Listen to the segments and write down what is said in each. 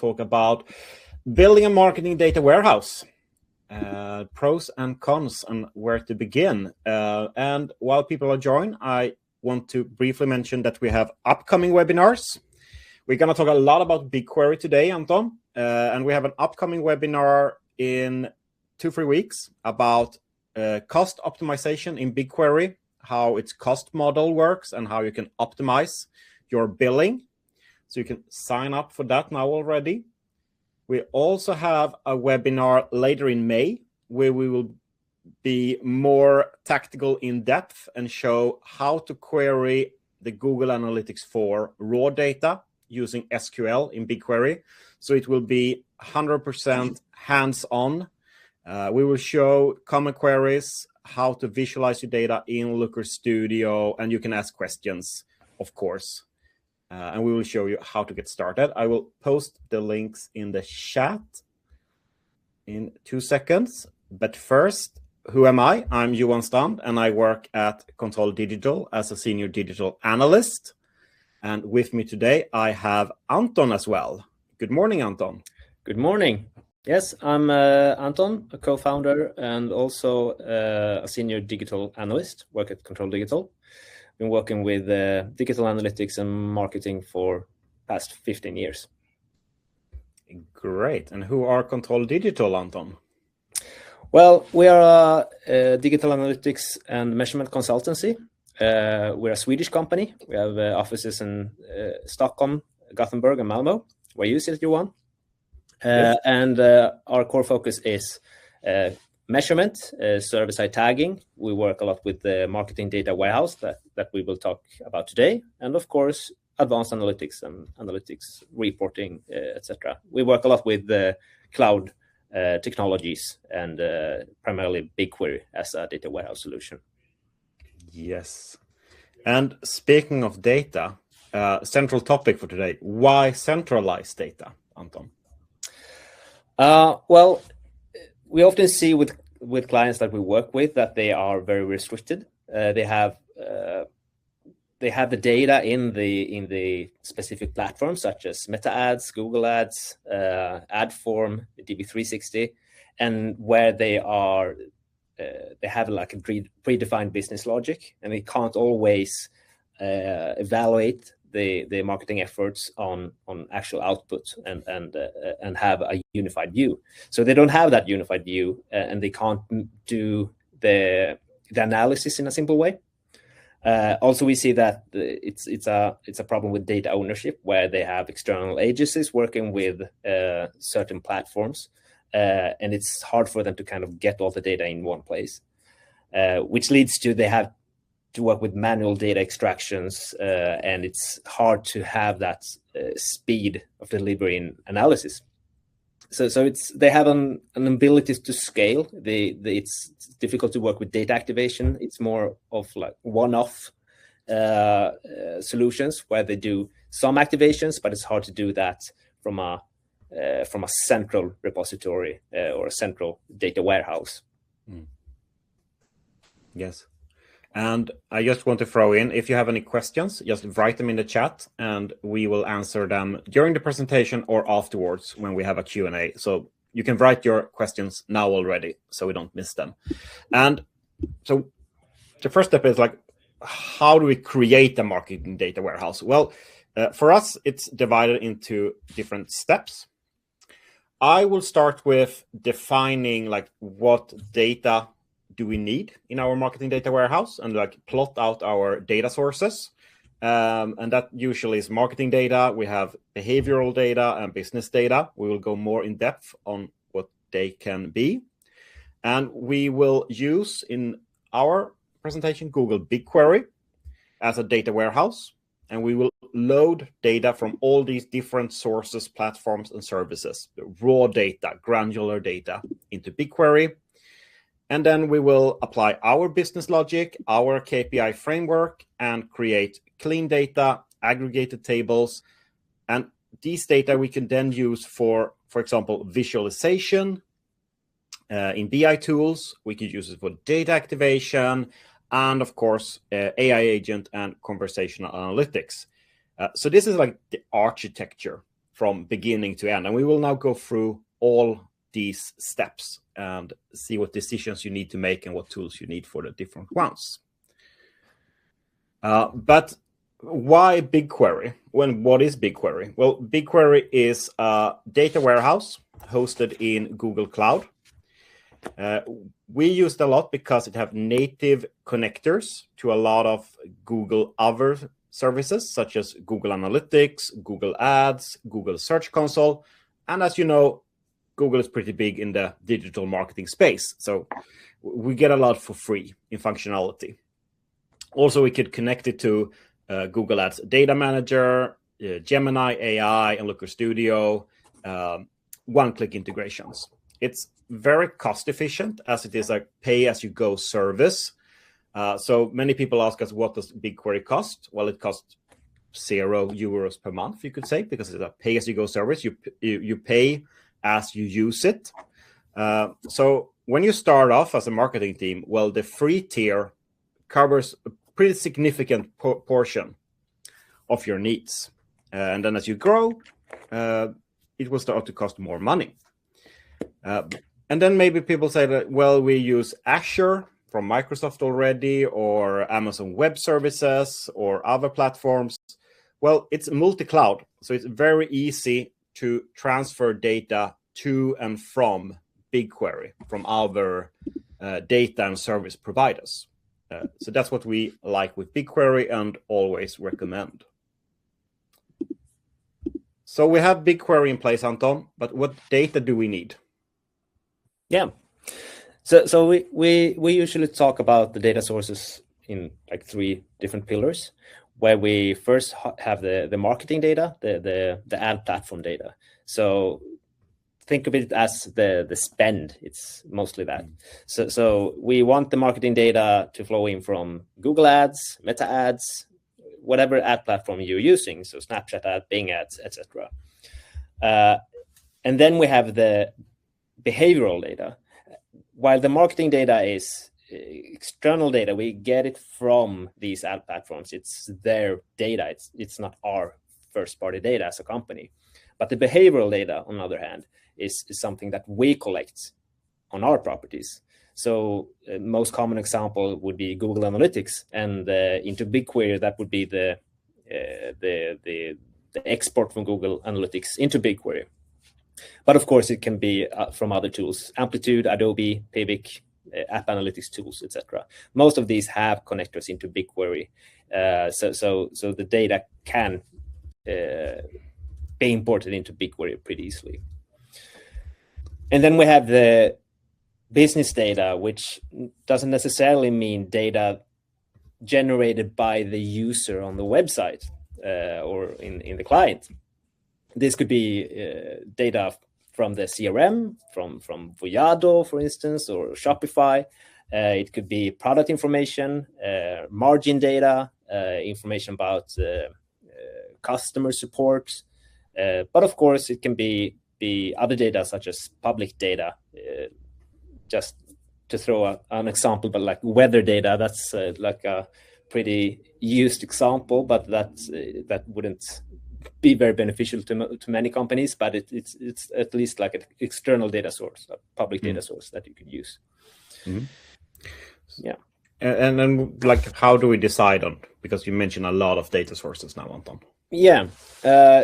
talk about building a marketing data warehouse, pros and cons, and where to begin. And while people are joined, I want to briefly mention that we have upcoming webinars. We're going to talk a lot about BigQuery today, Anton, and we have an upcoming webinar in 2-3 weeks about cost optimization in BigQuery, how its cost model works, and how you can optimize your billing. So you can sign up for that now already. We also have a webinar later in May where we will be more tactical in depth and show how to query the Google Analytics 4 raw data using SQL in BigQuery. So it will be 100% hands-on. We will show common queries, how to visualize your data in Looker Studio, and you can ask questions, of course. And we will show you how to get started. I will post the links in the chat in 2 seconds. But first, who am I? I'm Johan Strand, and I work at Control Digital as a senior digital analyst. And with me today, I have Anton as well. Good morning, Anton. Good morning. Yes, I'm Anton, a co-founder and also a senior digital analyst, work at Control Digital. Been working with digital analytics and marketing for past 15 years. Great. And who are Control Digital, Anton? Well, we are a digital analytics and measurement consultancy. We're a Swedish company. We have offices in Stockholm, Gothenburg, and Malmo, where you sit, Johan. Yes. And our core focus is measurement, server-side tagging. We work a lot with the marketing data warehouse that we will talk about today. And of course, advanced analytics and analytics reporting, etc. We work a lot with the cloud technologies and primarily BigQuery as a data warehouse solution. Yes. And speaking of data, central topic for today, why centralize data, Anton? Well, we often see with clients that we work with that they are very restricted. They have the data in the specific platforms such as Meta Ads, Google Ads, Adform, DV360, and where they have like a predefined business logic, and they can't always evaluate the marketing efforts on actual output and have a unified view. So they don't have that unified view, and they can't do the analysis in a simple way. Also, we see that it's a problem with data ownership, where they have external agencies working with certain platforms, and it's hard for them to kind of get all the data in one place, which leads to they have to work with manual data extractions, and it's hard to have that speed of delivery in analysis. So they have an ability to scale. It's difficult to work with data activation. It's more of like one-off solutions where they do some activations, but it's hard to do that from a central repository or a central data warehouse. Mm. Yes. And I just want to throw in, if you have any questions, just write them in the chat and we will answer them during the presentation or afterwards when we have a Q&A. So you can write your questions now already so we don't miss them. And so the first step is like, how do we create a marketing data warehouse? Well, for us, it's divided into different steps. I will start with defining like what data do we need in our marketing data warehouse and like plot out our data sources. And that usually is marketing data. We have behavioral data and business data. We will go more in depth on what they can be. And we will use in our presentation Google BigQuery as a data warehouse. And we will load data from all these different sources, platforms, and services, raw data, granular data into BigQuery. And then we will apply our business logic, our KPI framework, and create clean data, aggregated tables. And these data we can then use for example, visualization in BI tools. We could use it for data activation, and of course, AI agent and conversational analytics. So this is like the architecture from beginning to end. And we will now go through all these steps and see what decisions you need to make and what tools you need for the different ones. But why BigQuery? What is BigQuery? Well, BigQuery is a data warehouse hosted in Google Cloud. We use it a lot because it have native connectors to a lot of Google other services, such as Google Analytics, Google Ads, Google Search Console. And as you know, Google is pretty big in the digital marketing space. So we get a lot for free in functionality. Also, we could connect it to Google Ads Data Manager, Gemini AI, and Looker Studio, one-click integrations. It's very cost efficient as it is a pay-as-you-go service. So many people ask us, what does BigQuery cost? Well, it costs €0 per month, you could say, because it's a pay-as-you-go service. You pay as you use it. So when you start off as a marketing team, well, the free tier covers a pretty significant portion of your needs. And then as you grow, it will start to cost more money. And then maybe people say that, well, we use Azure from Microsoft already, or Amazon Web Services, or other platforms. Well, it's multi-cloud, so it's very easy to transfer data to and from BigQuery, from other data and service providers. So that's what we like with BigQuery and always recommend. So we have BigQuery in place, Anton, but what data do we need? Yeah. So we usually talk about the data sources in like 3 different pillars, where we first have the marketing data, the ad platform data. So think of it as the spend. It's mostly that. So we want the marketing data to flow in from Google Ads, Meta Ads, whatever ad platform you're using. So Snapchat ad, Bing ads, etc. And then we have the behavioral data. While the marketing data is external data, we get it from these ad platforms. It's their data. It's not our first-party data as a company. But the behavioral data, on the other hand, is something that we collect on our properties. So most common example would be Google Analytics, and into BigQuery, that would be the export from Google Analytics into BigQuery. But of course, it can be from other tools, Amplitude, Adobe, Pivik, App Analytics tools, etc. Most of these have connectors into BigQuery, so the data can be imported into BigQuery pretty easily. And then we have the business data, which doesn't necessarily mean data generated by the user on the website or in the client. This could be data from the CRM, from Voyado, for instance, or Shopify. It could be product information, margin data, information about customer support. But of course, it can be other data such as public data. Just to throw an example, but like weather data, that's like a pretty used example, but that wouldn't be very beneficial to many companies, but it's at least like an external data source, a public data source that you can use. Mm-hmm. Yeah. And then, like, how do we decide on? Because you mentioned a lot of data sources now, Anton. Yeah.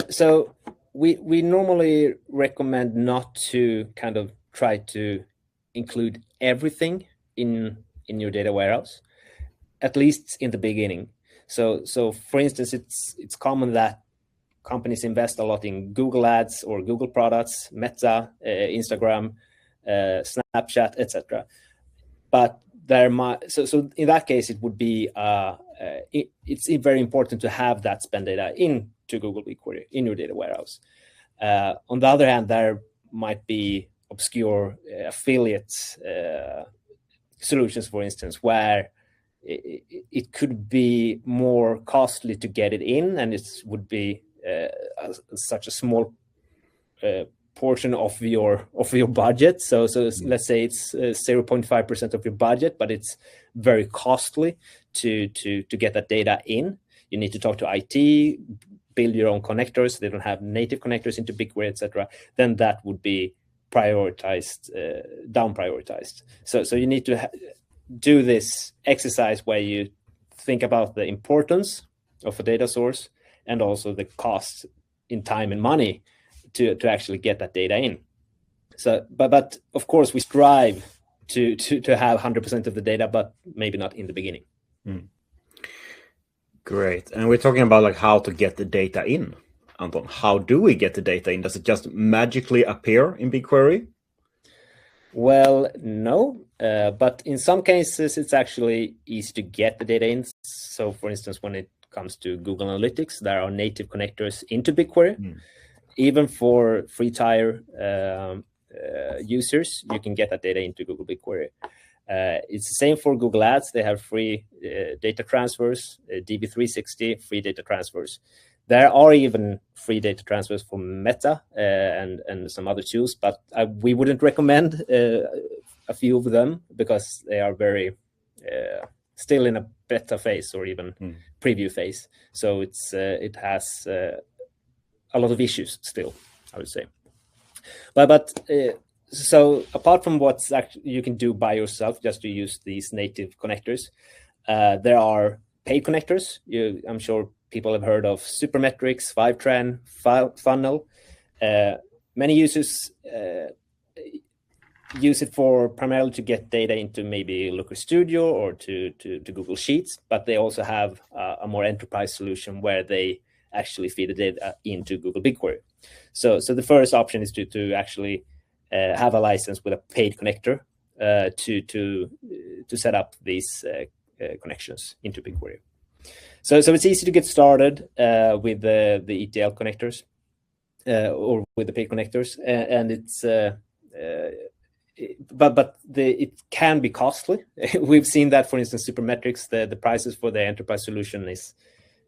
So we normally recommend not to kind of try to include everything in your data warehouse, at least in the beginning. So for instance, it's common that companies invest a lot in Google Ads or Google products, Meta, Instagram, Snapchat, etc. But so in that case, it would be it's very important to have that spend data into Google BigQuery in your data warehouse. On the other hand, there might be obscure affiliate solutions, for instance, where it could be more costly to get it in, and it would be such a small portion of your budget. So let's say it's 0.5% of your budget, but it's very costly to get that data in. You need to talk to IT, build your own connectors, they don't have native connectors into BigQuery, etc., then that would be prioritized, down prioritized. So you need to do this exercise where you think about the importance of a data source and also the cost in time and money to actually get that data in. So, but of course we strive to have 100% of the data, but maybe not in the beginning. Great. And we're talking about like how to get the data in. Anton, how do we get the data in? Does it just magically appear in BigQuery? Well, no, but in some cases it's actually easy to get the data in. So for instance, when it comes to Google Analytics, there are native connectors into BigQuery. Even for free tier users, you can get that data into Google BigQuery. It's the same for Google Ads. They have free data transfers, DB360, free data transfers. There are even free data transfers for Meta and some other tools, but we wouldn't recommend a few of them because they are very still in a beta phase or even preview phase. So it has a lot of issues still, I would say. But so apart from what's actually you can do by yourself just to use these native connectors, there are paid connectors. I'm sure people have heard of Supermetrics, Fivetran, Funnel. Many users use it for primarily to get data into maybe Looker Studio or to Google Sheets, but they also have a more enterprise solution where they actually feed the data into Google BigQuery. So the first option is to actually have a license with a paid connector to set up these connections into BigQuery. So it's easy to get started with the ETL connectors or with the paid connectors, and it's it can be costly. We've seen that, for instance, Supermetrics, the prices for the enterprise solution is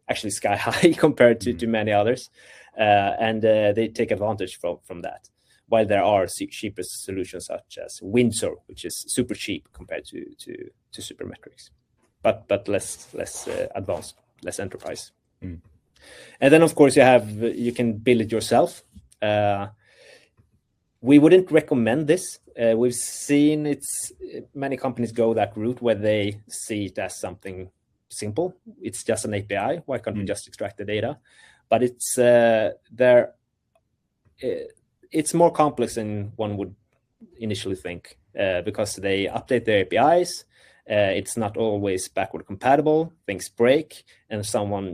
actually sky high compared to too others, and they take advantage from that. While there are cheaper solutions such as Windsor, which is super cheap compared to Supermetrics, but less advanced, less enterprise. And then of course you can build it yourself. We wouldn't recommend this. We've seen many companies go that route where they see it as something simple. It's just an API. Why can't we just extract the data? But it's more complex than one would initially think because they update their APIs. It's not always backward compatible. Things break, and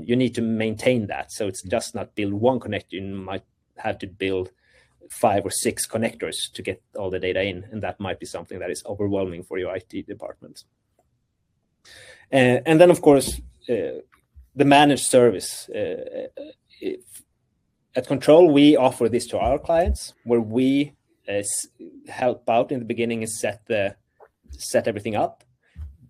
you need to maintain that. So it's just not build one connector. You might have to build 5 or 6 connectors to get all the data in, and that might be something that is overwhelming for your IT department. And then, of course, the managed service. At Control, we offer this to our clients, where we help out in the beginning and set everything up,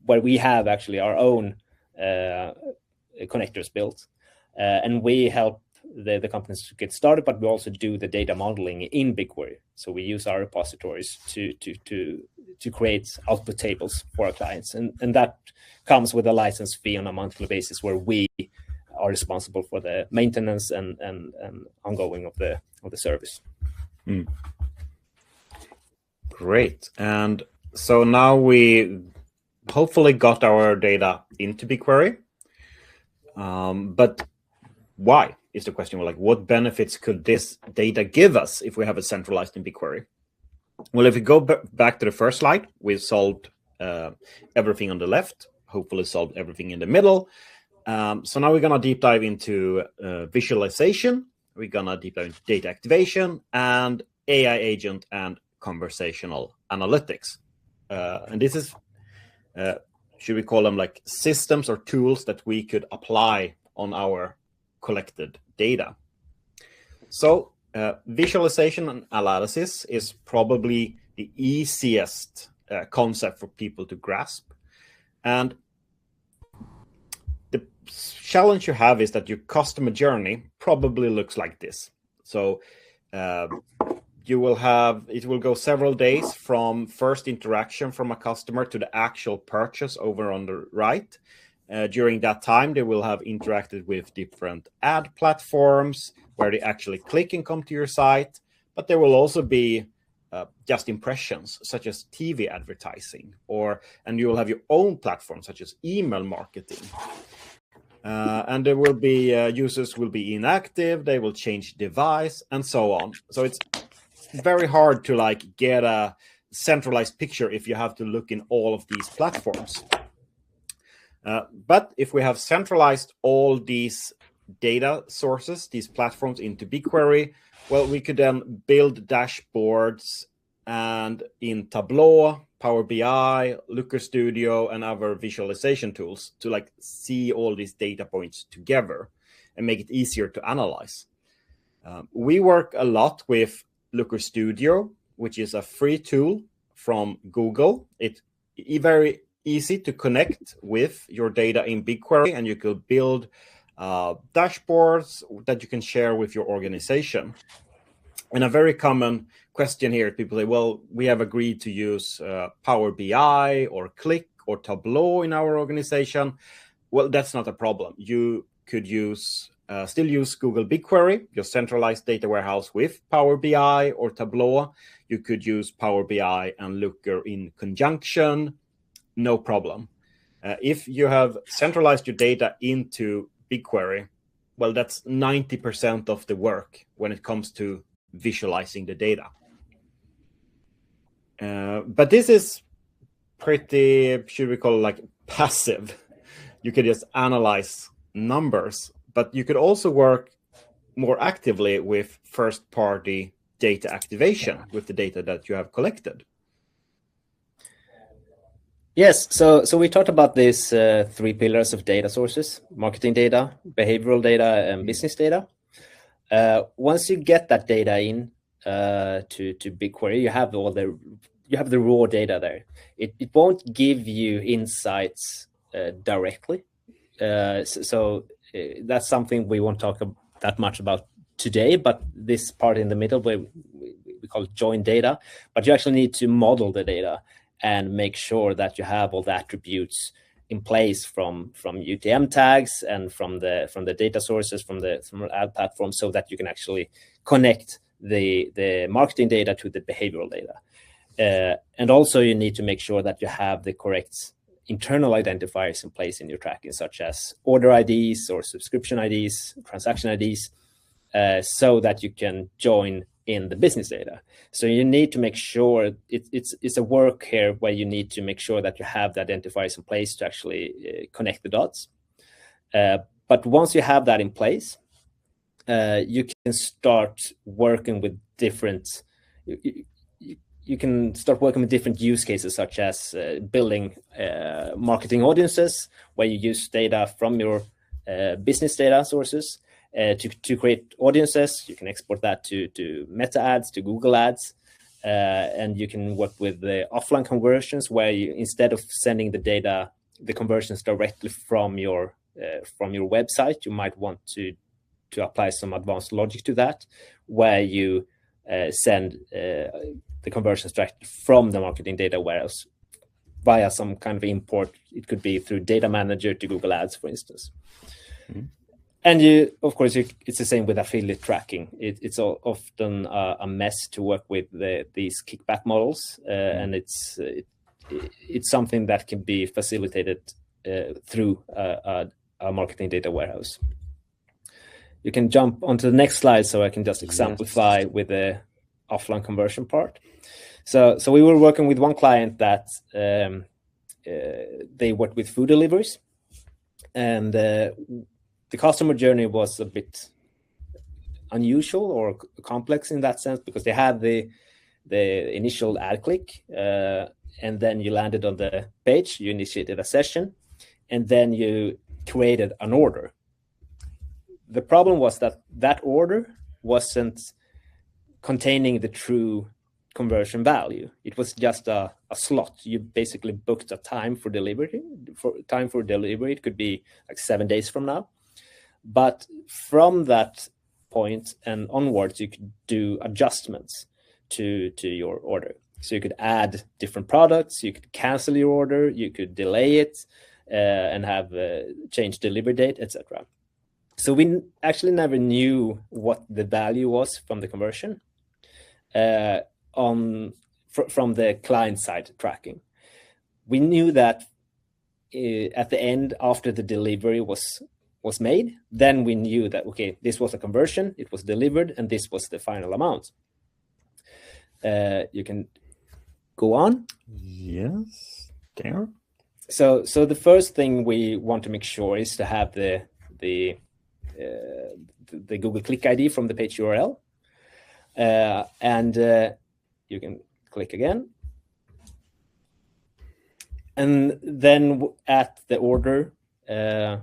where we have actually our own connectors built, and we help the companies to get started, but we also do the data modeling in BigQuery. So we use our repositories to create output tables for our clients, and that comes with a license fee on a monthly basis, where we are responsible for the maintenance and ongoing of the service. Great. And so now we hopefully got our data into BigQuery, but why is the question? Like, what benefits could this data give us if we have it centralized in BigQuery? Well, if we go back to the first slide, we've solved everything on the left, hopefully solved everything in the middle. So now we're going to deep dive into visualization. We're going to deep dive into data activation and AI agent and conversational analytics. And this is, should we call them like systems or tools that we could apply on our collected data? So visualization and analysis is probably the easiest concept for people to grasp. And the challenge you have is that your customer journey probably looks like this. So it will go several days from first interaction from a customer to the actual purchase over on the right. During that time, they will have interacted with different ad platforms where they actually click and come to your site. But there will also be just impressions, such as TV advertising, and you will have your own platform, such as email marketing. And there will be users will be inactive, they will change device, and so on. So it's very hard to get a centralized picture if you have to look in all of these platforms. But if we have centralized all these data sources, these platforms into BigQuery, well, we could then build dashboards and in Tableau, Power BI, Looker Studio, and other visualization tools to see all these data points together and make it easier to analyze. We work a lot with Looker Studio, which is a free tool from Google. It's very easy to connect with your data in BigQuery, and you could build dashboards that you can share with your organization. And a very common question here, people say, well, we have agreed to use Power BI or Click or Tableau in our organization. Well, that's not a problem. You could still use Google BigQuery, your centralized data warehouse with Power BI or Tableau. You could use Power BI and Looker in conjunction. No problem. If you have centralized your data into BigQuery, well, that's 90% of the work when it comes to visualizing the data. But this is pretty, should we call it passive? You could just analyze numbers, but you could also work more actively with first-party data activation with the data that you have collected. Yes, so we talked about these 3 pillars of data sources: marketing data, behavioral data, and business data. Once you get that data in to BigQuery, you have the raw data there. It won't give you insights directly. So that's something we won't talk that much about today, but this part in the middle, we call it join data. But you actually need to model the data and make sure that you have all the attributes in place from UTM tags and from the data sources from the ad platform, so that you can actually connect the marketing data to the behavioral data. And also you need to make sure that you have the correct internal identifiers in place in your tracking, such as order IDs or subscription IDs, transaction IDs, so that you can join in the business data. So you need to make sure it's a work here where you need to make sure that you have the identifiers in place to actually connect the dots. But once you have that in place, you can start working with different. You can start working with different use cases, such as building marketing audiences, where you use data from your business data sources to create audiences. You can export that to Meta ads, to Google ads, and you can work with the offline conversions, where you, instead of sending the conversions directly from your website, you might want to apply some advanced logic to that, where you send the conversions directly from the marketing data warehouse via some kind of import. It could be through Data Manager to Google Ads, for instance. Mm-hmm. And it's the same with affiliate tracking. It's often a mess to work with these kickback models, and it's something that can be facilitated through a marketing data warehouse. You can jump onto the next slide, so I can just exemplify with the offline conversion part. So we were working with one client that they worked with food deliveries, and the customer journey was a bit unusual or complex in that sense, because they had the initial ad click, and then you landed on the page, you initiated a session, and then you created an order. The problem was that order wasn't containing the true conversion value. It was just a slot. You basically booked a time for delivery. It could be like 7 days from now. But from that point and onwards, you could do adjustments to your order. So you could add different products, you could cancel your order, you could delay it, and have changed delivery date, etc. So we actually never knew what the value was from the conversion from the client side tracking. We knew that at the end, after the delivery was made, then we knew that, okay, this was a conversion, it was delivered, and this was the final amount. You can go on. Yes, there. So the first thing we want to make sure is to have the Google Click ID from the page URL, and you can click again. And then at the order,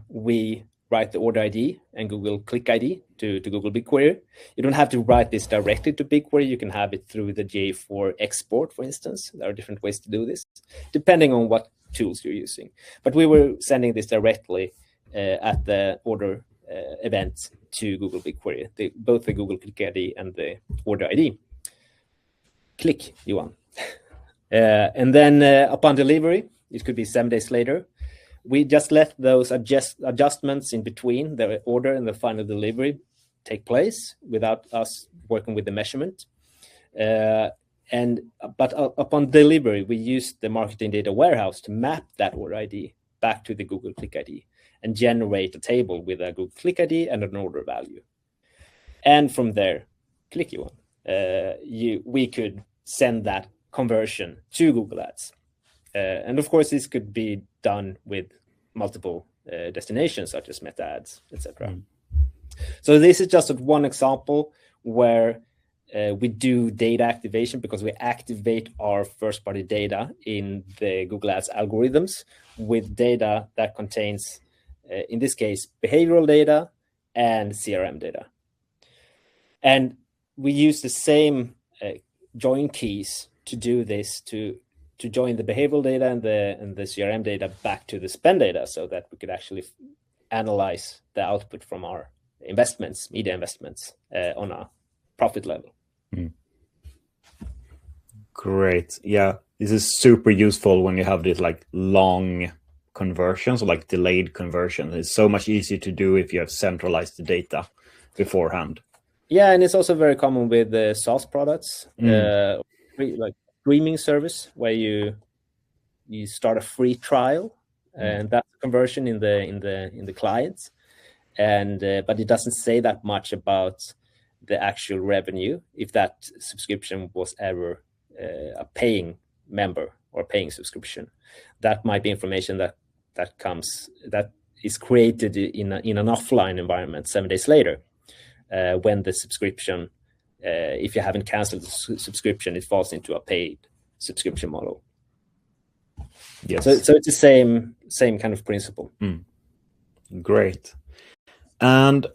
we write the order ID and Google Click ID to Google BigQuery. You don't have to write this directly to BigQuery. You can have it through the GA4 export, for instance. There are different ways to do this, depending on what tools you're using. But we were sending this directly at the order event to Google BigQuery, both the Google Click ID and the order ID. Click, Johan. And then upon delivery, it could be 7 days later, we just let those adjustments in between the order and the final delivery take place without us working with the measurement. But upon delivery, we used the marketing data warehouse to map that order ID back to the Google Click ID and generate a table with a Google Click ID and an order value. And from there, click you on. We could send that conversion to Google Ads. And of course, this could be done with multiple destinations, such as Meta Ads, etc. So this is just one example where we do data activation, because we activate our first-party data in the Google Ads algorithms with data that contains, in this case, behavioral data and CRM data. And we use the same join keys to do this, to join the behavioral data and the CRM data back to the spend data, so that we could actually analyze the output from our investments, media investments, on a profit level. Great. Yeah, this is super useful when you have these like long conversions or like delayed conversions. It's so much easier to do if you have centralized the data beforehand. Yeah, and it's also very common with the SaaS products, like streaming service, where you start a free trial, and that's a conversion in the clients, and but it doesn't say that much about the actual revenue if that subscription was ever a paying member or paying subscription. That might be information that is created in an offline environment 7 days later, when the subscription, if you haven't canceled the subscription, it falls into a paid subscription model. Yes. So it's the same kind of principle. Great. And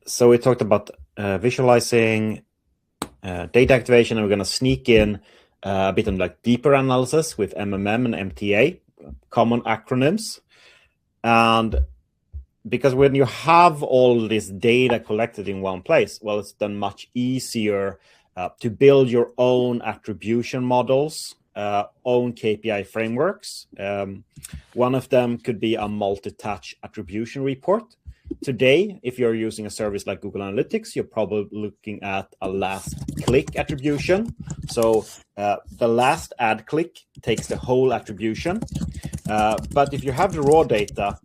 so we talked about visualizing, data activation, and we're going to sneak in a bit of like deeper analysis with MMM and MTA, common acronyms. And because when you have all this data collected in one place, well, it's then much easier to build your own attribution models, own KPI frameworks. One of them could be a multi-touch attribution report. Today, if you're using a service like Google Analytics, you're probably looking at a last click attribution. So the last ad click takes the whole attribution. But if you have the raw data,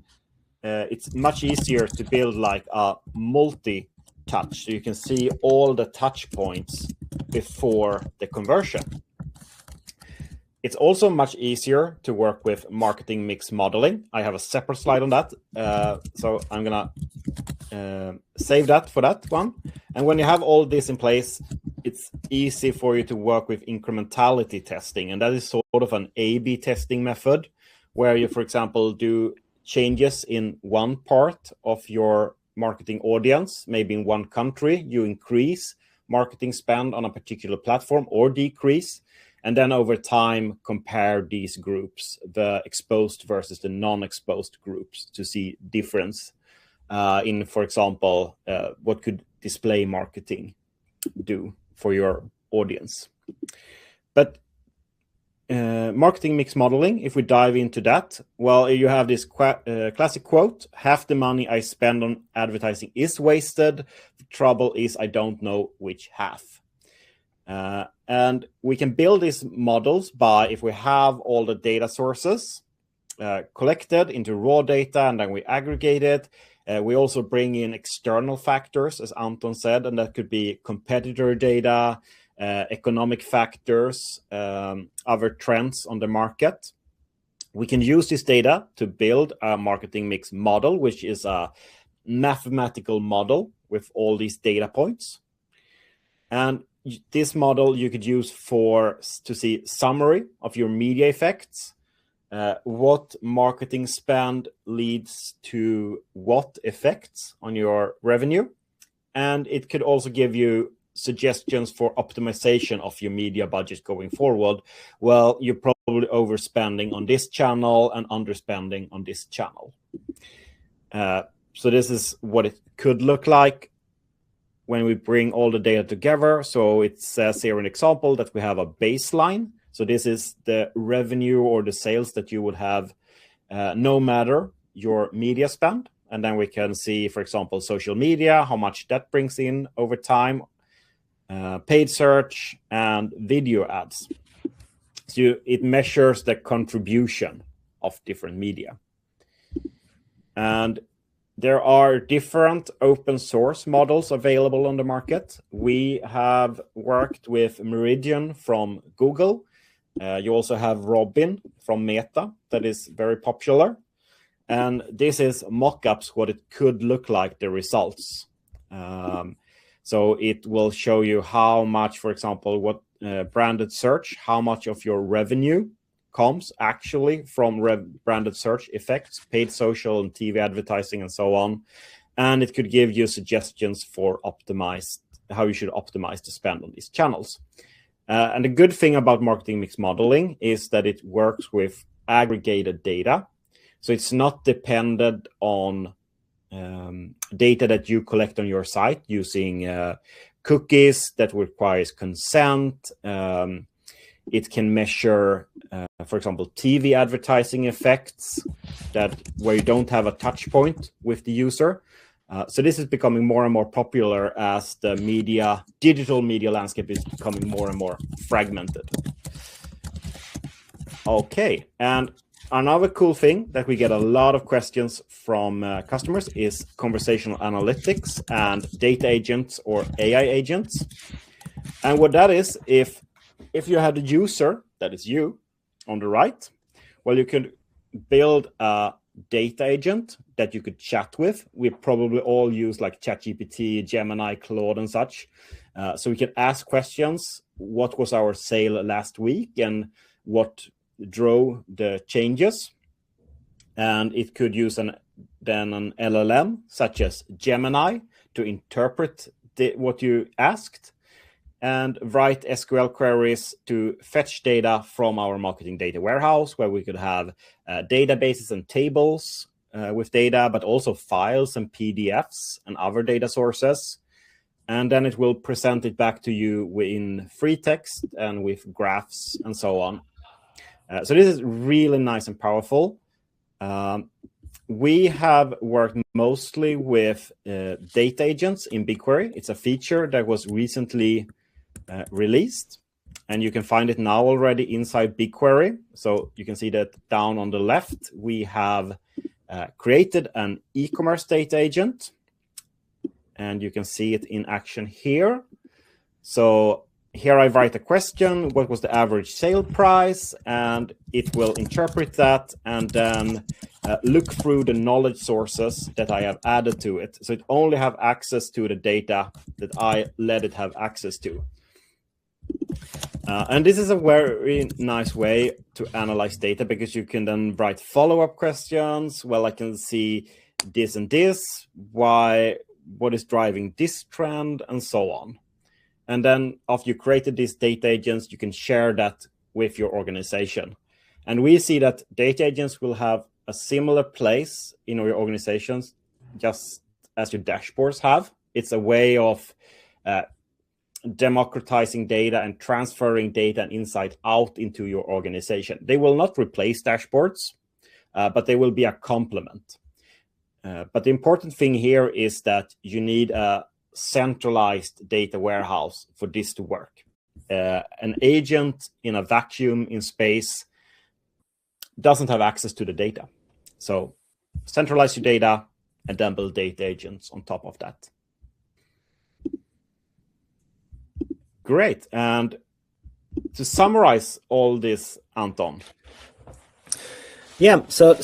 it's much easier to build like a multi-touch, so you can see all the touch points before the conversion. It's also much easier to work with marketing mix modeling. I have a separate slide on that, so I'm gonna save that for that one. And when you have all this in place, it's easy for you to work with incrementality testing, and that is sort of an A/B testing method, where you, for example, do changes in one part of your marketing audience. Maybe in one country, you increase marketing spend on a particular platform or decrease. And then over time, compare these groups, the exposed versus the non-exposed groups, to see difference in, for example, what could display marketing do for your audience. But marketing mix modeling, if we dive into that, well, you have this classic quote: half the money I spend on advertising is wasted. The trouble is I don't know which half. And we can build these models by, if we have all the data sources collected into raw data, and then we aggregate it. We also bring in external factors, as Anton said, and that could be competitor data, economic factors, other trends on the market. We can use this data to build a marketing mix model, which is a mathematical model with all these data points. And this model you could use to see summary of your media effects, what marketing spend leads to what effects on your revenue. And it could also give you suggestions for optimization of your media budget going forward. Well, you're probably overspending on this channel and underspending on this channel. So this is what it could look like when we bring all the data together. So it says here an example that we have a baseline. So this is the revenue or the sales that you would have no matter your media spend. And then we can see, for example, social media, how much that brings in over time, paid search, and video ads. So it measures the contribution of different media. And there are different open source models available on the market. We have worked with Meridian from Google. You also have Robin from Meta that is very popular. And this is mockups what it could look like, the results. So it will show you how much, for example, what branded search, how much of your revenue comes actually from branded search effects, paid social and TV advertising, and so on. And it could give you suggestions for how you should optimize the spend on these channels. And the good thing about marketing mix modeling is that it works with aggregated data. So it's not dependent on data that you collect on your site using cookies that requires consent. It can measure, for example, TV advertising effects where you don't have a touch point with the user. So this is becoming more and more popular as the digital media landscape is becoming more and more fragmented. Okay, and another cool thing that we get a lot of questions from customers is conversational analytics and data agents or AI agents. And what that is, if you have the user, that is you, on the right, well, you can build a data agent that you could chat with. We probably all use like ChatGPT, Gemini, Claude, and such. So we can ask questions. What was our sale last week and what drove the changes? And it could use then an LLM such as Gemini to interpret what you asked and write SQL queries to fetch data from our marketing data warehouse, where we could have databases and tables with data, but also files and PDFs and other data sources. And then it will present it back to you in free text and with graphs and so on. So this is really nice and powerful. We have worked mostly with data agents in BigQuery. It's a feature that was recently released, and you can find it now already inside BigQuery. So you can see that down on the left, we have created an e-commerce data agent, and you can see it in action here. So here I write a question: what was the average sale price? And it will interpret that and then look through the knowledge sources that I have added to it. So it only have access to the data that I let it have access to. And this is a very nice way to analyze data, because you can then write follow-up questions. Well, I can see this and this, what is driving this trend, and so on. And then after you created these data agents, you can share that with your organization. And we see that data agents will have a similar place in your organizations, just as your dashboards have. It's a way of democratizing data and transferring data and insight out into your organization. They will not replace dashboards, but they will be a complement. But the important thing here is that you need a centralized data warehouse for this to work. An agent in a vacuum in space doesn't have access to the data. So centralize your data and then build data agents on top of that. Great. And to summarize all this, Anton. Yeah. So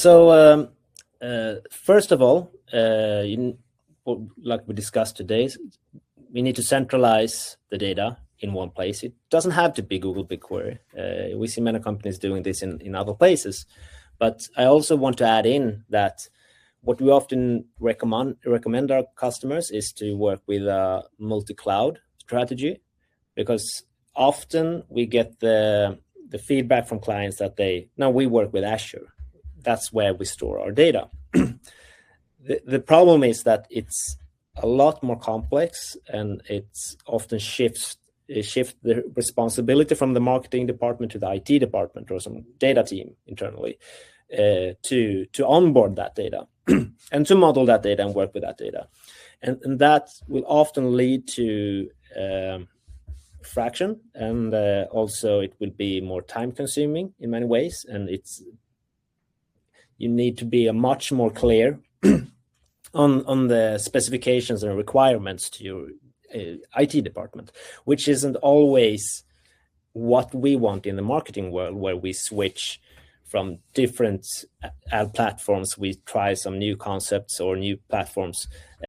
first of all, like we discussed today, we need to centralize the data in one place. It doesn't have to be Google BigQuery. We see many companies doing this in other places. But I also want to add in that what we often recommend our customers is to work with a multi-cloud strategy, because often we get the feedback from clients that we work with Azure. That's where we store our data. The problem is that it's a lot more complex, and it's often shift the responsibility from the marketing department to the IT department or some data team internally to onboard that data and to model that data and work with that data. And that will often lead to fraction, and also it will be more time consuming in many ways, and you need to be much more clear on the specifications and requirements to your IT department, which isn't always what we want in the marketing world, where we switch from different ad platforms. We try some new concepts or new platforms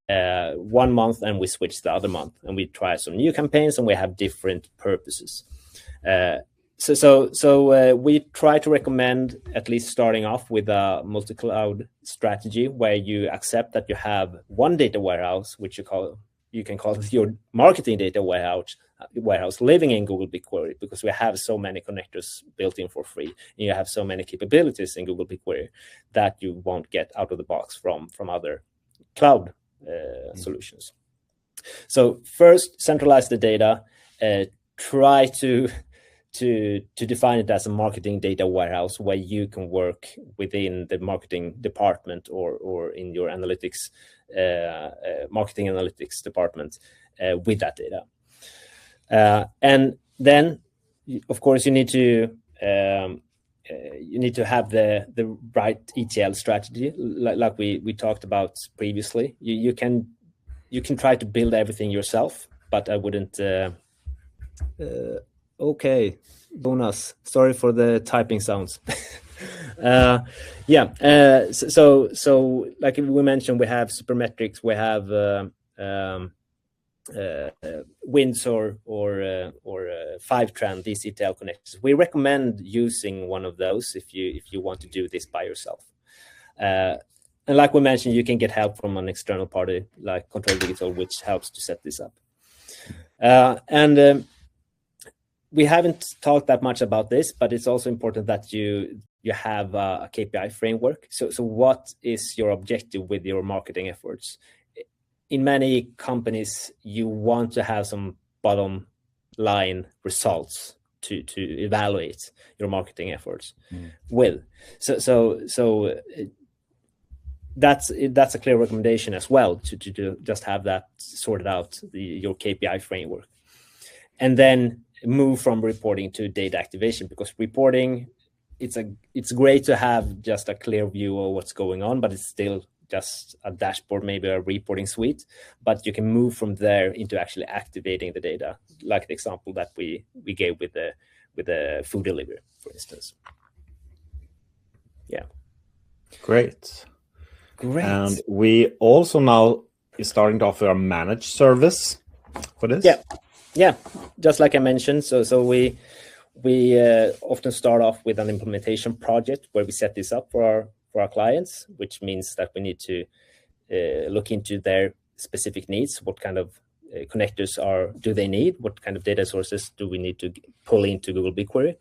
1 month, and we switch the other month, and we try some new campaigns, and we have different purposes. So we try to recommend, at least starting off, with a multi-cloud strategy where you accept that you have one data warehouse, which you can call it your marketing data warehouse living in Google BigQuery, because we have so many connectors built in for free, and you have so many capabilities in Google BigQuery that you won't get out of the box from other cloud solutions. So first, centralize the data. Try to define it as a marketing data warehouse where you can work within the marketing department or in your analytics, marketing analytics department with that data. And then, of course, you need to have the right ETL strategy, like we talked about previously. You can try to build everything yourself, but I wouldn't. Okay, Jonas, sorry for the typing sounds. So like we mentioned, we have Supermetrics, we have Winds or Fivetran, these ETL connectors. We recommend using one of those if you want to do this by yourself. And like we mentioned, you can get help from an external party like Control Digital, which helps to set this up. We haven't talked that much about this, but it's also important that you have a KPI framework. So what is your objective with your marketing efforts? In many companies, you want to have some bottom line results to evaluate your marketing efforts with. So that's a clear recommendation as well, to just have that sorted out, your KPI framework, and then move from reporting to data activation, because reporting, it's great to have just a clear view of what's going on, but it's still just a dashboard, maybe a reporting suite. But you can move from there into actually activating the data, like the example that we gave with the food delivery, for instance. Yeah. Great. And we also now is starting to offer a managed service for this. Yeah, just like I mentioned. So we often start off with an implementation project where we set this up for our clients, which means that we need to look into their specific needs. What kind of connectors do they need? What kind of data sources do we need to pull into Google BigQuery?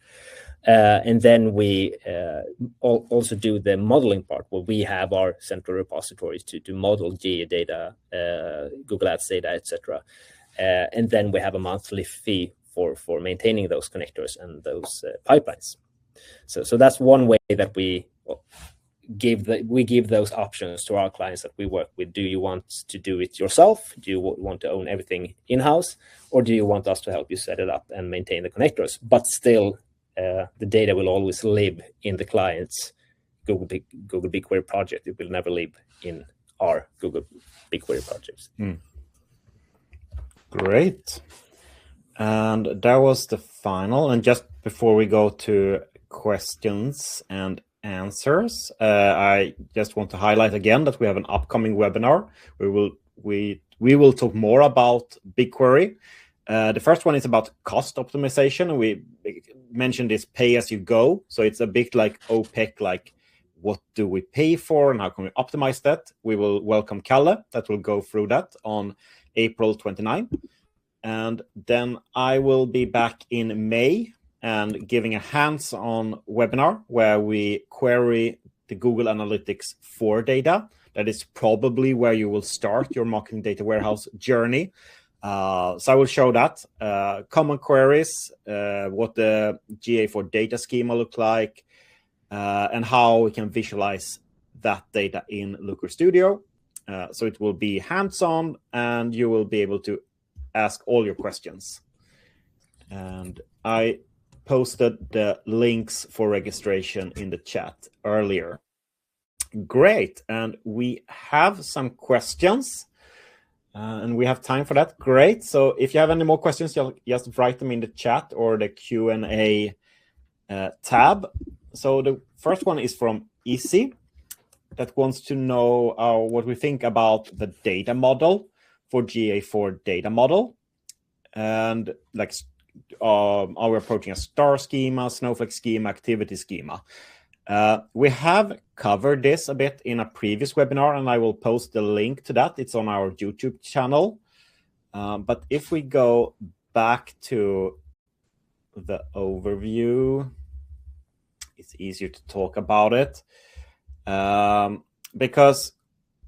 And then we also do the modeling part, where we have our central repositories to model GA data, Google Ads data, etc. and then we have a monthly fee for maintaining those connectors and those pipelines. So that's one way that we give those options to our clients that we work with. Do you want to do it yourself? Do you want to own everything in-house, or do you want us to help you set it up and maintain the connectors? But still, the data will always live in the client's Google BigQuery project. It will never live in our Google BigQuery projects. Great. And that was the final. And just before we go to questions and answers, I just want to highlight again that we have an upcoming webinar. We will talk more about BigQuery. The first one is about cost optimization, and we mentioned this pay as you go. So it's a bit like OPEC, like what do we pay for and how can we optimize that? We will welcome Kalle that will go through that on April 29. And then I will be back in May and giving a hands-on webinar where we query the Google Analytics 4 data. That is probably where you will start your marketing data warehouse journey. So I will show that, common queries, what the GA4 data schema look like, and how we can visualize that data in Looker Studio. So it will be hands-on, and you will be able to ask all your questions. And I posted the links for registration in the chat earlier. Great. And we have some questions. And we have time for that. Great. So if you have any more questions, you'll just write them in the chat or the Q&A tab. So the first one is from Easy that wants to know what we think about the data model for GA4 data model. And like, are we approaching a star schema, snowflake schema, activity schema? We have covered this a bit in a previous webinar, and I will post the link to that. It's on our YouTube channel. But if we go back to the overview, it's easier to talk about it. Because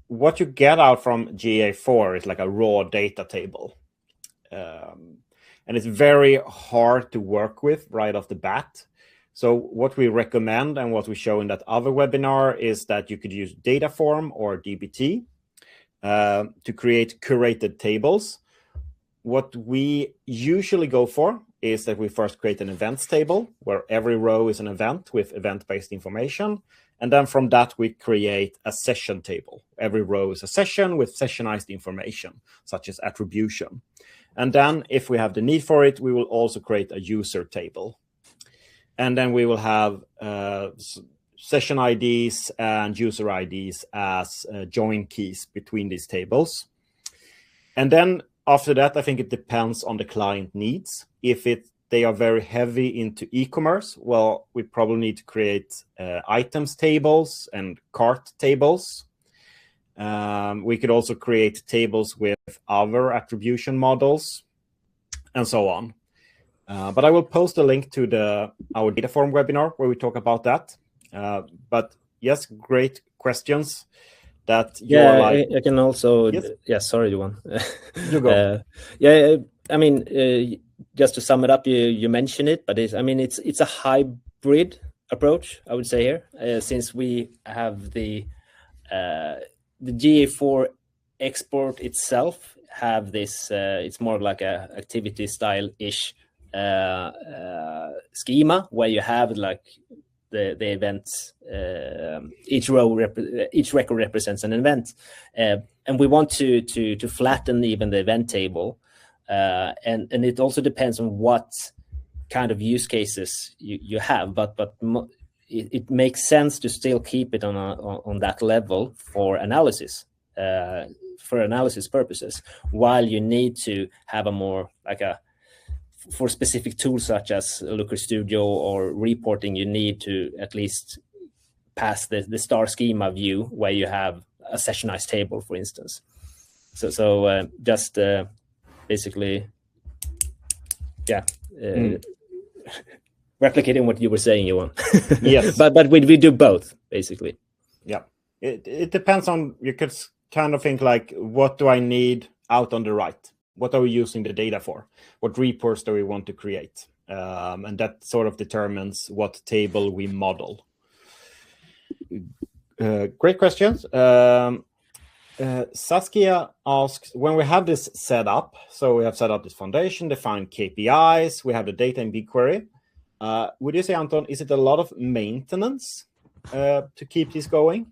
what you get out from GA4 is like a raw data table. And it's very hard to work with right off the bat. So what we recommend and what we show in that other webinar is that you could use Dataform or DBT to create curated tables. What we usually go for is that we first create an events table where every row is an event with event-based information. And then from that, we create a session table. Every row is a session with sessionized information, such as attribution. And then if we have the need for it, we will also create a user table. And then we will have session IDs and user IDs as join keys between these tables. And then after that, I think it depends on the client needs. If they are very heavy into e-commerce, well, we probably need to create items tables and cart tables. We could also create tables with other attribution models and so on. But I will post a link to our Dataform webinar where we talk about that. But yes, great questions. That yeah, like... I can also. Yes? Yeah, sorry, Johan. You go. Yeah, I mean, just to sum it up, you mentioned it, but it's a hybrid approach, I would say here, since we have the GA4 export itself have this. It's more like a activity style-ish schema where you have like the events. Each record represents an event, and we want to flatten even the event table, and it also depends on what kind of use cases you have, but it makes sense to still keep it on that level for analysis. For analysis purposes, while you need to have a more for specific tools such as Looker Studio or reporting, you need to at least pass the star schema view where you have a sessionized table, for instance. So just basically, replicating what you were saying, Johan. Yes, but we do both basically. Yeah, it depends on. You could kind of think like, what do I need out on the right? What are we using the data for? What reports do we want to create? And that sort of determines what table we model. Great questions. Saskia asks, when we have this set up, so we have set up this foundation, defined KPIs, we have the data in BigQuery. Would you say, Anton, is it a lot of maintenance to keep this going?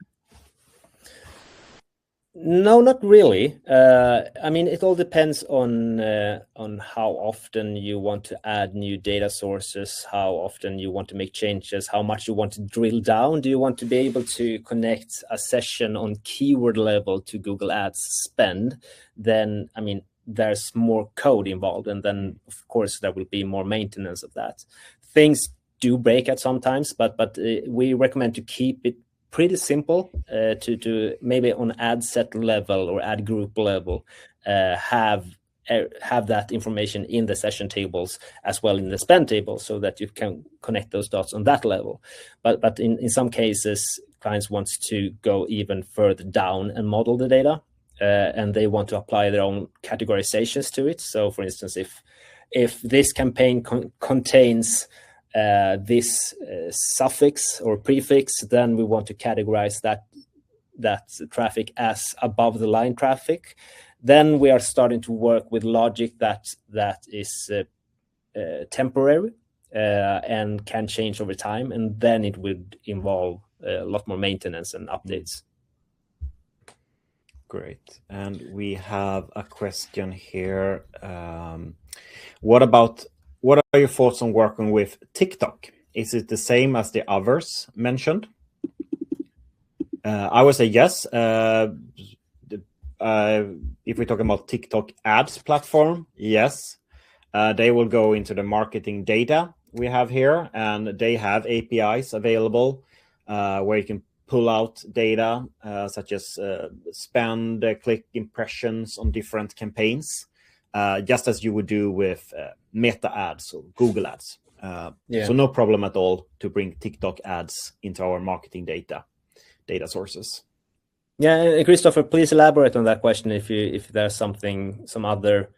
No, not really. I mean, it all depends on how often you want to add new data sources, how often you want to make changes, how much you want to drill down. Do you want to be able to connect a session on keyword level to Google Ads spend? Then, I mean, there's more code involved, and then of course there will be more maintenance of that. Things do break at sometimes, but we recommend to keep it pretty simple to maybe on ad set level or ad group level have that information in the session tables as well in the spend table, so that you can connect those dots on that level. But in some cases, clients want to go even further down and model the data, and they want to apply their own categorizations to it. So, for instance, if this campaign contains this suffix or prefix, then we want to categorize that traffic as above the line traffic. Then we are starting to work with logic that is temporary and can change over time, and then it would involve a lot more maintenance and updates. Great. And we have a question here. What are your thoughts on working with TikTok? Is it the same as the others mentioned? I would say yes. If we're talking about TikTok ads platform, yes. They will go into the marketing data we have here, and they have APIs available where you can pull out data such as spend, click, impressions on different campaigns. Just as you would do with Meta ads or Google ads. So no problem at all to bring TikTok ads into our marketing data sources. Yeah, Christopher, please elaborate on that question if there's some other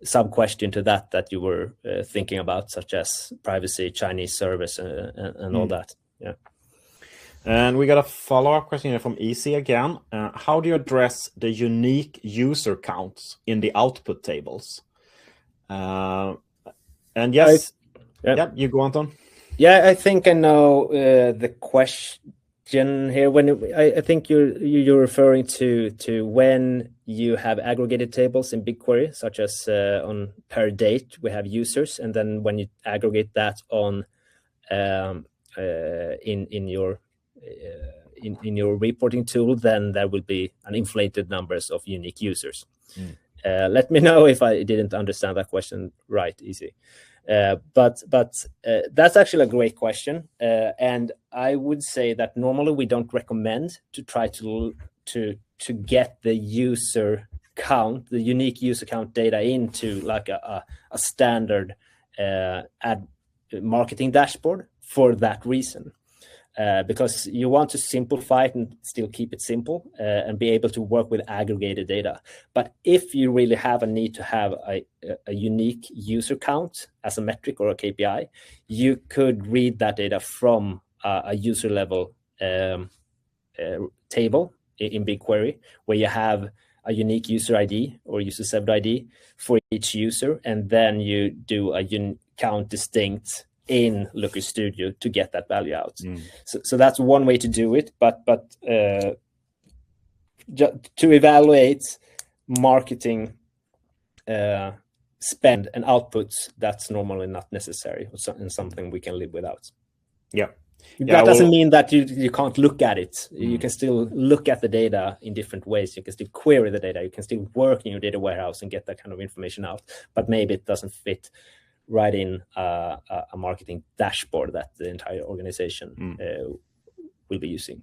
sub-question to that you were thinking about, such as privacy, Chinese service, and all that. Yeah. And we got a follow-up question here from Easy again. How do you address the unique user counts in the output tables? And yes, you go, Anton. Yeah, I think I know the question here. When I think you're referring to when you have aggregated tables in BigQuery, such as on per date we have users, and then when you aggregate that on in your reporting tool, then there will be an inflated numbers of unique users. Let me know if I didn't understand that question right, Easy. But that's actually a great question, and I would say that normally we don't recommend to try to get the user count, the unique user count data into like a standard ad marketing dashboard for that reason. Because you want to simplify it and still keep it simple and be able to work with aggregated data. But if you really have a need to have a unique user count as a metric or a KPI, you could read that data from a user level table in BigQuery, where you have a unique user ID or user subd ID for each user, and then you do a count distinct in Looker Studio to get that value out. So that's one way to do it, but to evaluate marketing spend and outputs, that's normally not necessary and something we can live without. That doesn't mean that you can't look at it. You can still look at the data in different ways. You can still query the data. You can still work in your data warehouse and get that kind of information out, but maybe it doesn't fit right in a marketing dashboard that the entire organization will be using.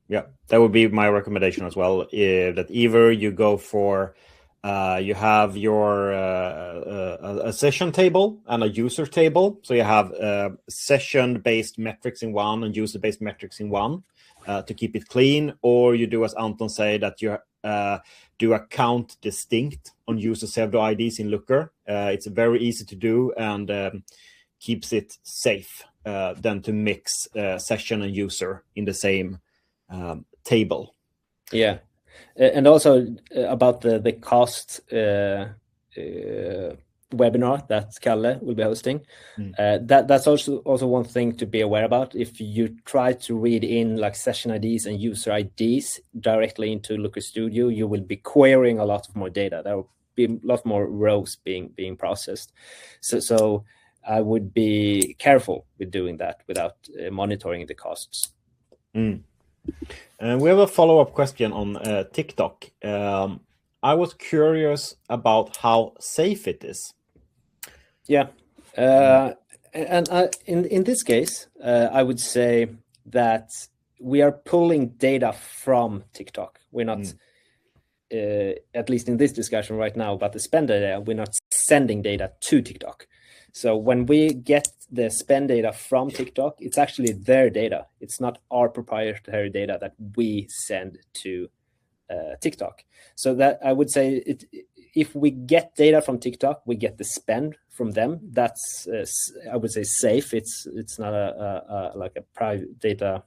Yeah, that would be my recommendation as well. That either you go for, you have your a session table and a user table. So you have session-based metrics in one and user-based metrics in one. to keep it clean, or you do as Anton say that you do a count distinct on user pseudo IDs in Looker. It's very easy to do and keeps it safe than to mix session and user in the same table. Yeah, and also about the cost webinar that Kalle will be hosting. That's also one thing to be aware about. If you try to read in like session IDs and user IDs directly into Looker Studio, you will be querying a lot of more data. There will be a lot more rows being processed. So I would be careful with doing that without monitoring the costs. We have a follow-up question on TikTok. I was curious about how safe it is. Yeah, and in this case, I would say that we are pulling data from TikTok. We're not, at least in this discussion right now about the spend data, we're not sending data to TikTok. So when we get the spend data from TikTok, it's actually their data. It's not our proprietary data that we send to TikTok. So that I would say if we get data from TikTok, we get the spend from them. That's I would say safe. It's not like a private data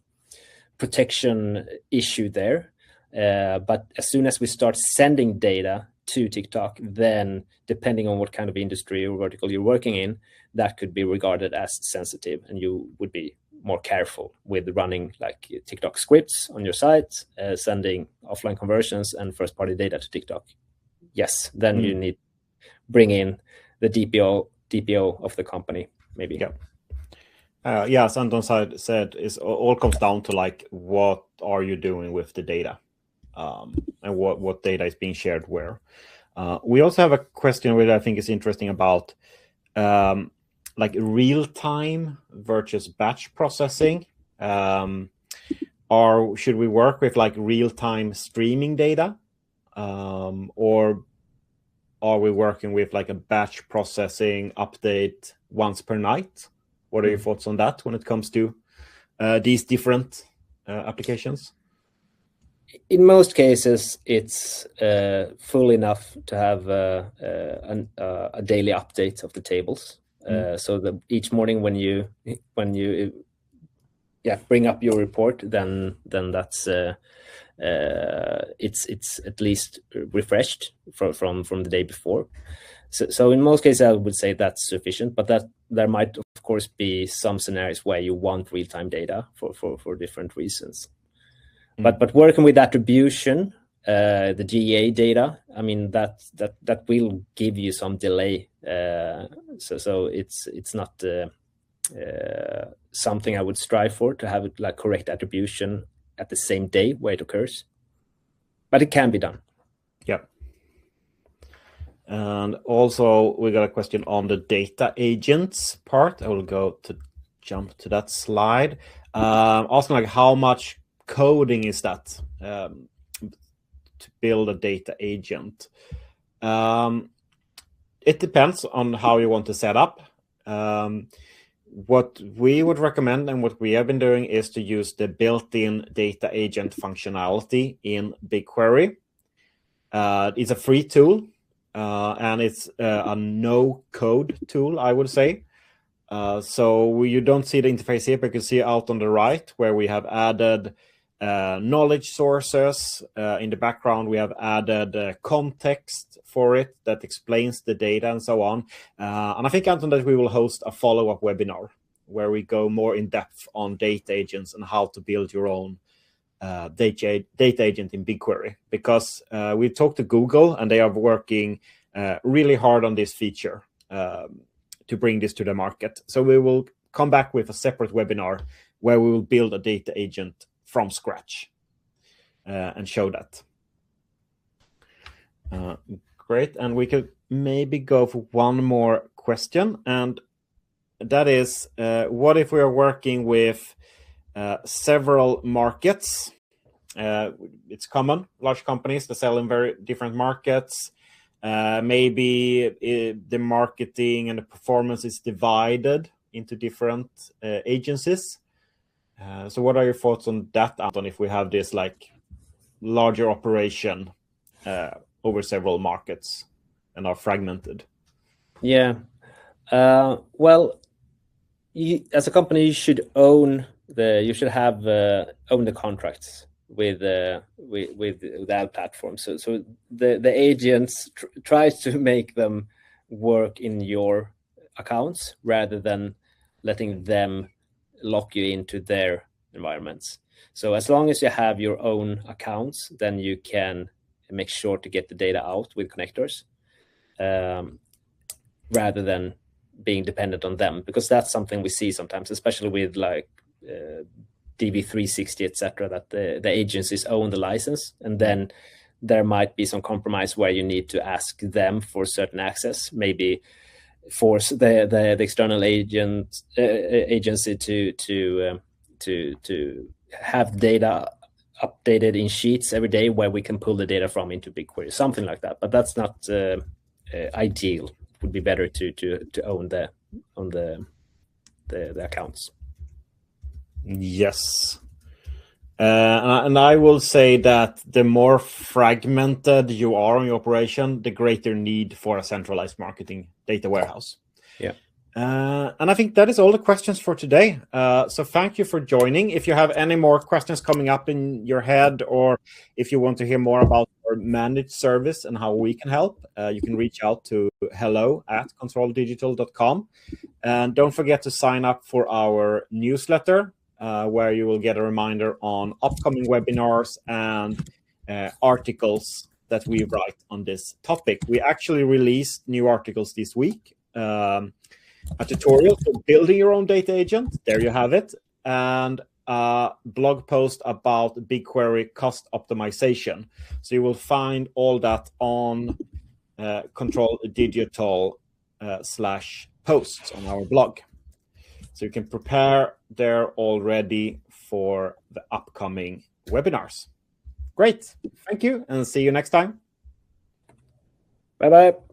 protection issue there. But as soon as we start sending data to TikTok, then depending on what kind of industry or vertical you're working in, that could be regarded as sensitive, and you would be more careful with running like TikTok scripts on your site, sending offline conversions and first-party data to TikTok. Yes, then you need bring in the DPO of the company, maybe. Yeah. As Anton said, it all comes down to like what are you doing with the data, and what data is being shared where. We also have a question which I think is interesting about like real time versus batch processing. Or should we work with like real time streaming data, or are we working with like a batch processing update once per night? What are your thoughts on that when it comes to these different applications? In most cases, it's full enough to have a daily update of the tables. So that each morning when you bring up your report, then that's it's at least refreshed from the day before. So in most cases, I would say that's sufficient, but that there might of course be some scenarios where you want real-time data for different reasons. But working with attribution, the GA data, I mean that will give you some delay. So it's not something I would strive for, to have it like correct attribution at the same day where it occurs, but it can be done. Yeah. And also we got a question on the data agents part. I will jump to that slide. Asking like how much coding is that to build a data agent? It depends on how you want to set up. What we would recommend and what we have been doing is to use the built-in data agent functionality in BigQuery. It's a free tool, and it's a no-code tool, I would say. So you don't see the interface here, but you can see out on the right where we have added knowledge sources. In the background, we have added context for it that explains the data and so on. And I think, Anton, that we will host a follow-up webinar where we go more in depth on data agents and how to build your own data agent in BigQuery, because we talked to Google and they are working really hard on this feature to bring this to the market. So we will come back with a separate webinar where we will build a data agent from scratch and show that. Great, and we could maybe go for one more question, and that is, what if we are working with several markets? It's common, large companies that sell in very different markets. Maybe the marketing and the performance is divided into different agencies. So what are your thoughts on that, Anton, if we have this like larger operation over several markets and are fragmented? Yeah. Well, as a company, you should own own the contracts with that platform. So the agents tries to make them work in your accounts rather than letting them lock you into their environments. So as long as you have your own accounts, then you can make sure to get the data out with connectors, rather than being dependent on them, because that's something we see sometimes, especially with like DB360, etc., that the agencies own the license, and then there might be some compromise where you need to ask them for certain access, maybe force the external agency to have data updated in sheets every day where we can pull the data from into BigQuery, something like that. But that's not ideal. It would be better to own the accounts. Yes. And I will say that the more fragmented you are on your operation, the greater need for a centralized marketing data warehouse. Yeah. And I think that is all the questions for today. So thank you for joining. If you have any more questions coming up in your head, or if you want to hear more about our managed service and how we can help, you can reach out to hello@controldigital.com. And don't forget to sign up for our newsletter, where you will get a reminder on upcoming webinars and articles that we write on this topic. We actually released new articles this week. A tutorial for building your own data agent. There you have it. And a blog post about BigQuery cost optimization. So you will find all that on Control Digital /posts on our blog. So you can prepare there already for the upcoming webinars. Great. Thank you, and see you next time. Bye-bye.